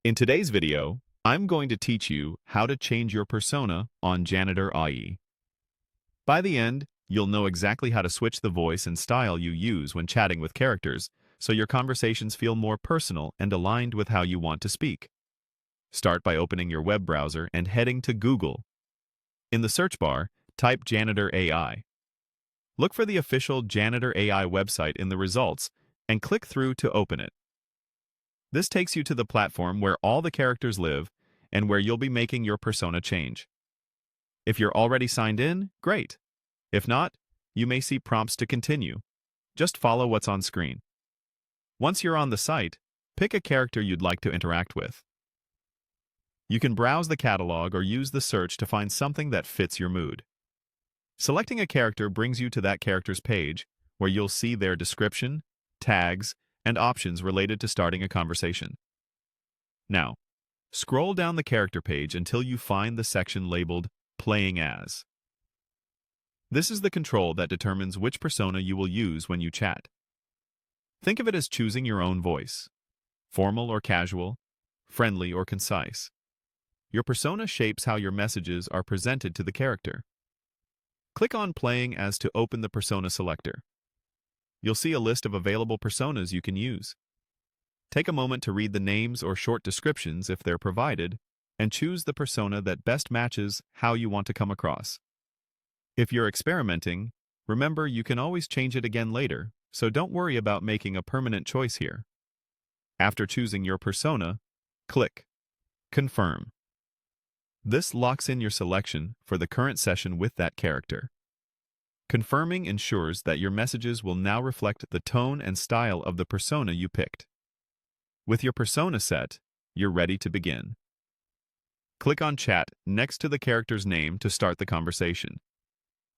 In today's video, I'm going to teach you how to change your persona on Janitor AI. By the end, you'll know exactly how to switch the voice and style you use when chatting with characters, so your conversations feel more personal and aligned with how you want to speak. Start by opening your web browser and heading to Google. In the search bar, type Janitor AI. Look for the official Janitor AI website in the results and click through to open it. This takes you to the platform where all the characters live and where you'll be making your persona change. If you're already signed in, great. If not, you may see prompts to continue. Just follow what's on screen. Once you're on the site, pick a character you'd like to interact with. You can browse the catalog or use the search to find something that fits your mood. Selecting a character brings you to that character's page, where you'll see their description, tags, and options related to starting a conversation. Now, scroll down the character page until you find the section labeled Playing As. This is the control that determines which persona you will use when you chat. Think of it as choosing your own voice, formal or casual, friendly or concise. Your persona shapes how your messages are presented to the character. Click on Playing As to open the persona selector. You'll see a list of available personas you can use. Take a moment to read the names or short descriptions if they're provided, and choose the persona that best matches how you want to come across. If you're experimenting, remember you can always change it again later, so don't worry about making a permanent choice here. After choosing your persona, click Confirm. This locks in your selection for the current session with that character. Confirming ensures that your messages will now reflect the tone and style of the persona you picked. With your persona set, you're ready to begin. Click on Chat next to the character's name to start the conversation.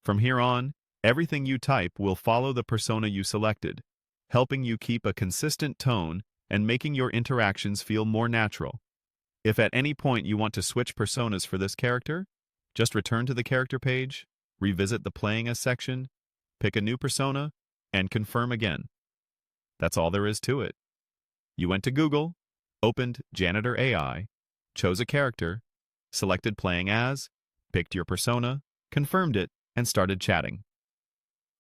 From here on, everything you type will follow the persona you selected, helping you keep a consistent tone and making your interactions feel more natural. If at any point you want to switch personas for this character, just return to the character page, revisit the Playing As section, pick a new persona, and confirm again. That's all there is to it. You went to Google, opened Janitor AI, chose a character, selected Playing As, picked your persona, confirmed it, and started chatting.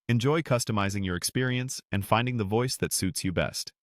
Enjoy customizing your experience and finding the voice that suits you best.